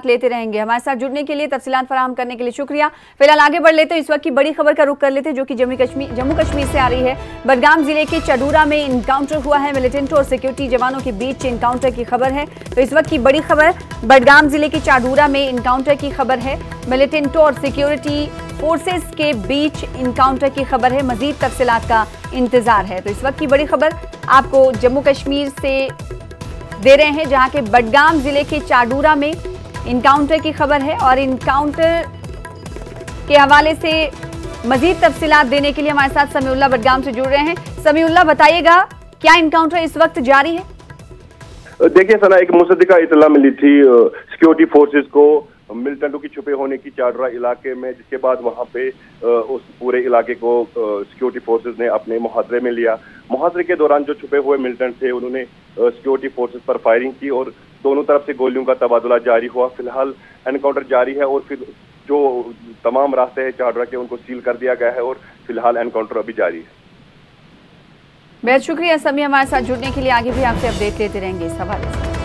लेते रहेंगे। हमारे साथ जुड़ने के लिए, तफसीलात फराहम करने के लिए शुक्रिया। फिलहाल आगे बढ़ लेते हैं, इस वक्त की बड़ी खबर का रुख कर लेते हैं जो कि जम्मू कश्मीर से आ रही है। बडगाम जिले के चाडूरा में इनकाउंटर हुआ है। मिलिटेंट और सिक्योरिटी जवानों के बीच इनकाउंटर की खबर है। तो इस वक्त की बड़ी खबर बडगाम जिले के चाडूरा में इनकाउंटर की खबर है। मिलिटेंट और सिक्योरिटी फोर्सेस के बीच इनकाउंटर की खबर है। मजीद तफसीलात का इंतजार है। तो इस वक्त की बड़ी खबर आपको जम्मू कश्मीर से दे रहे हैं, जहां के बडगाम जिले के चाडूरा में इनकाउंटर की खबर है। और इनकाउंटर के हवाले से मजीद तफसीलात देने के लिए हमारे साथ समीउल्लाह बडगाम से जुड़ रहे हैं। समीउल्लाह, बताइएगा क्या इनकाउंटर इस वक्त जारी है? देखिए सना, एक मुसद्दिका इतला मिली थी सिक्योरिटी फोर्सेस को मिलिटेंटों की छुपे होने की चाडूरा इलाके में, जिसके बाद वहां पे उस पूरे इलाके को सिक्योरिटी फोर्सेस ने अपने मुहासरे में लिया। मुहासरे के दौरान जो छुपे हुए मिलिटेंट थे उन्होंने सिक्योरिटी फोर्सेस पर फायरिंग की और दोनों तरफ से गोलियों का तबादला जारी हुआ। फिलहाल एनकाउंटर जारी है और फिर जो तमाम रास्ते हैं चाडूरा के उनको सील कर दिया गया है और फिलहाल एनकाउंटर अभी जारी है। बेहद शुक्रिया समी, हमारे साथ जुड़ने के लिए। आगे भी आपसे अपडेट लेते रहेंगे इस हवाले से।